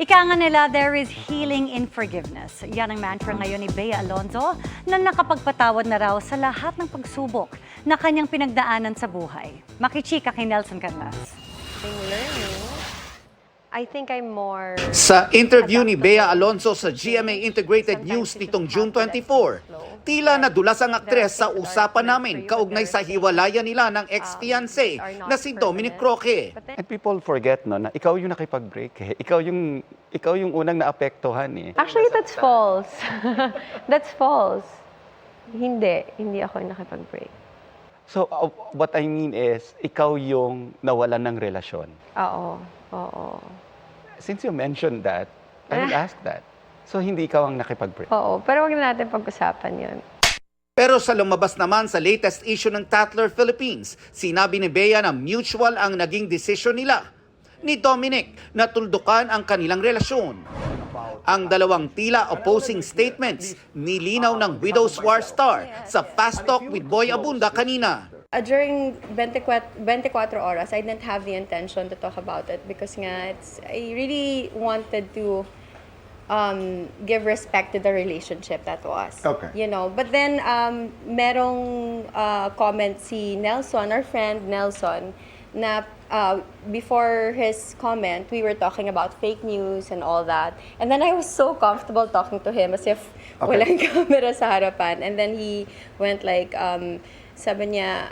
Ika nga nila, there is healing in forgiveness. Yan ang mantra ngayon ni Bea Alonzo na nakapagpatawad na raw sa lahat ng pagsubok na kanyang pinagdaanan sa buhay. Makichika kay Nelson Canlas. I think I'm more... Sa interview ni Bea Alonzo sa GMA Integrated News nitong June 24, tila nadulas ang aktres sa usapan namin kaugnay sa hiwalayan nila ng ex-fiancé na si Dominic Roque. And people forget na ikaw yung nakipag-break eh. Ikaw yung unang naapektuhan eh. Actually, that's false. That's false. Hindi ako nakipag-break. So what I mean is, ikaw yung nawalan ng relasyon. Oo. Since you mentioned that, I will ask that. So hindi ikaw ang nakipag-break. Oo, pero wag na natin pag-usapan yun. Pero sa lumabas naman sa latest issue ng Tatler Philippines, sinabi ni Bea na mutual ang naging desisyon nila ni Dominic na tuldukan ang kanilang relasyon. Ang dalawang tila opposing statements nilinaw ng Widow's War star sa Fast Talk with Boy Abunda kanina. During 24 oras, I didn't have the intention to talk about it because nga I really wanted to give respect to the relationship that was. Okay. You know, but then merong comment si Nelson, our friend Nelson, na before his comment, we were talking about fake news and all that. And then I was so comfortable talking to him as if walang camera sa harapan. And then he went like, sabi niya,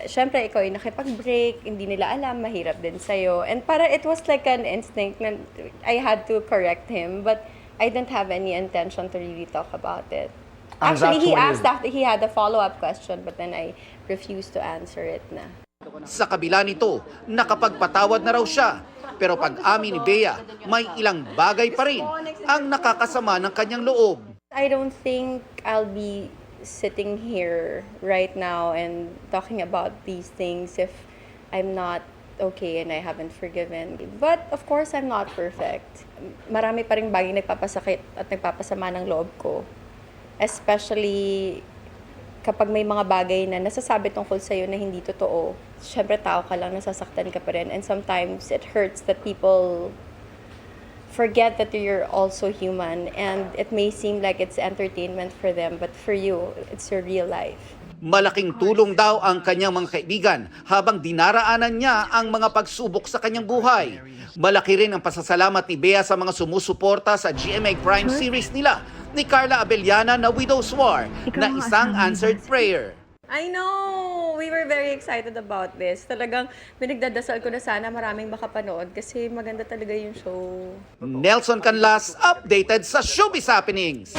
syempre ikaw yung nakipag-break, hindi nila alam, mahirap din sa'yo. And para it was like an instinct na I had to correct him, but I didn't have any intention to really talk about it. Actually, he asked after he had a follow-up question, but then I refused to answer it na. Sa kabila nito, nakapagpatawad na raw siya. Pero pag-amin ni Bea, may ilang bagay pa rin ang nakakasama ng kanyang loob. I don't think I'll be sitting here right now and talking about these things if I'm not okay and I haven't forgiven. But of course, I'm not perfect. Marami pa ring bagay nagpapasakit at nagpapasama ng loob ko. Especially kapag may mga bagay na nasasabi tungkol sa'yo na hindi totoo. Siyempre, tao ka lang, nasasaktan ka pa rin. And sometimes it hurts that people forget that you're also human and it may seem like it's entertainment for them, but for you, it's your real life. Malaking tulong daw ang kanyang mga kaibigan habang dinaraanan niya ang mga pagsubok sa kanyang buhay. Malaki rin ang pasasalamat ni Bea sa mga sumusuporta sa GMA Prime series nila ni Carla Abellana na Widow's War na isang answered prayer. I know! We were very excited about this. Talagang pinagdadasal ko na sana maraming makapanood kasi maganda talaga yung show. Nelson Canlas, updated sa Showbiz Happenings.